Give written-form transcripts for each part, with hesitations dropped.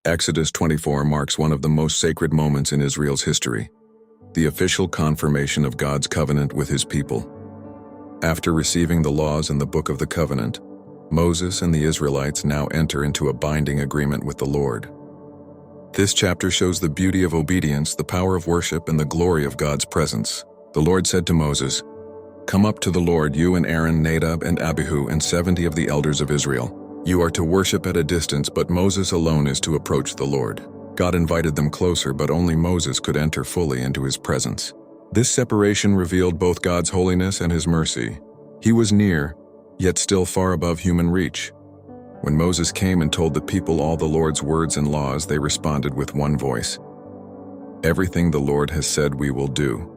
Exodus 24 marks one of the most sacred moments in Israel's history, the official confirmation of God's covenant with his people. After receiving the laws and the book of the covenant, Moses and the Israelites now enter into a binding agreement with the Lord. This chapter shows the beauty of obedience, the power of worship, and the glory of God's presence. The Lord said to Moses, "Come up to the Lord, you and Aaron, Nadab and Abihu, and 70 of the elders of Israel. You are to worship at a distance, but Moses alone is to approach the Lord." God invited them closer, but only Moses could enter fully into his presence. This separation revealed both God's holiness and his mercy. He was near, yet still far above human reach. When Moses came and told the people all the Lord's words and laws, they responded with one voice, "Everything the Lord has said we will do."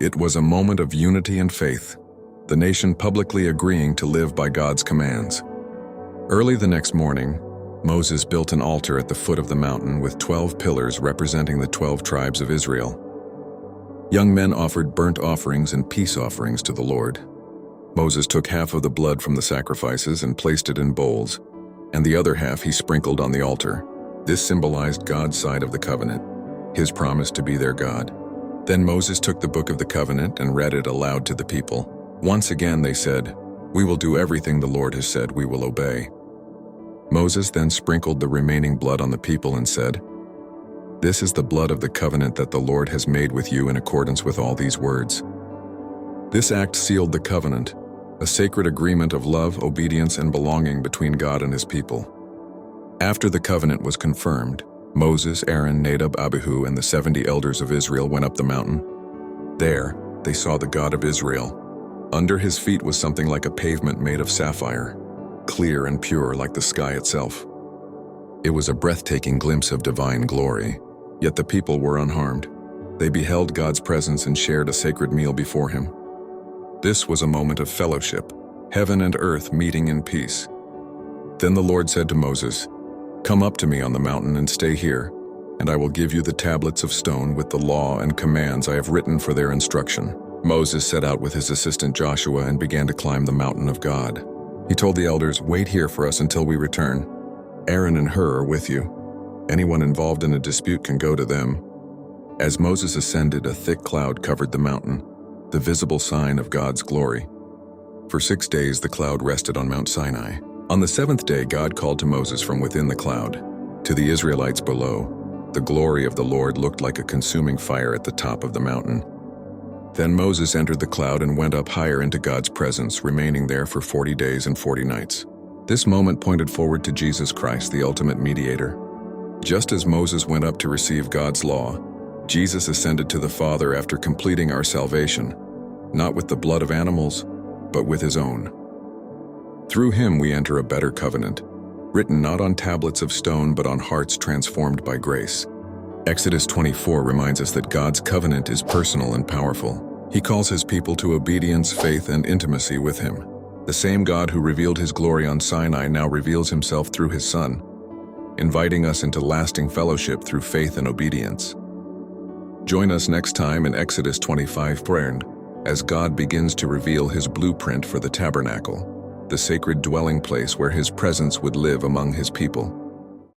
It was a moment of unity and faith, the nation publicly agreeing to live by God's commands. Early the next morning, Moses built an altar at the foot of the mountain with 12 pillars representing the 12 tribes of Israel. Young men offered burnt offerings and peace offerings to the Lord. Moses took half of the blood from the sacrifices and placed it in bowls, and the other half he sprinkled on the altar. This symbolized God's side of the covenant, his promise to be their God. Then Moses took the book of the covenant and read it aloud to the people. Once again they said, "We will do everything the Lord has said, we will obey." Moses then sprinkled the remaining blood on the people and said, "This is the blood of the covenant that the Lord has made with you in accordance with all these words." This act sealed the covenant, a sacred agreement of love, obedience, and belonging between God and his people. After the covenant was confirmed, Moses, Aaron, Nadab, Abihu, and the 70 elders of Israel went up the mountain. There, they saw the God of Israel. Under his feet was something like a pavement made of sapphire, clear and pure like the sky itself. It was a breathtaking glimpse of divine glory, yet the people were unharmed. They beheld God's presence and shared a sacred meal before him. This was a moment of fellowship, heaven and earth meeting in peace. Then the Lord said to Moses, "Come up to me on the mountain and stay here, and I will give you the tablets of stone with the law and commands I have written for their instruction." Moses set out with his assistant Joshua and began to climb the mountain of God. He told the elders, "Wait here for us until we return. Aaron and Hur are with you. Anyone involved in a dispute can go to them." As Moses ascended, a thick cloud covered the mountain, the visible sign of God's glory. For 6 days the cloud rested on Mount Sinai. On the 7th day God called to Moses from within the cloud. To the Israelites below, the glory of the Lord looked like a consuming fire at the top of the mountain. Then Moses entered the cloud and went up higher into God's presence, remaining there for 40 days and 40 nights. This moment pointed forward to Jesus Christ, the ultimate mediator. Just as Moses went up to receive God's law, Jesus ascended to the Father after completing our salvation, not with the blood of animals, but with his own. Through him we enter a better covenant, written not on tablets of stone but on hearts transformed by grace. Exodus 24 reminds us that God's covenant is personal and powerful. He calls his people to obedience, faith, and intimacy with him. The same God who revealed his glory on Sinai now reveals himself through his Son, inviting us into lasting fellowship through faith and obedience. Join us next time in Exodus 25 as God begins to reveal his blueprint for the tabernacle, the sacred dwelling place where his presence would live among his people.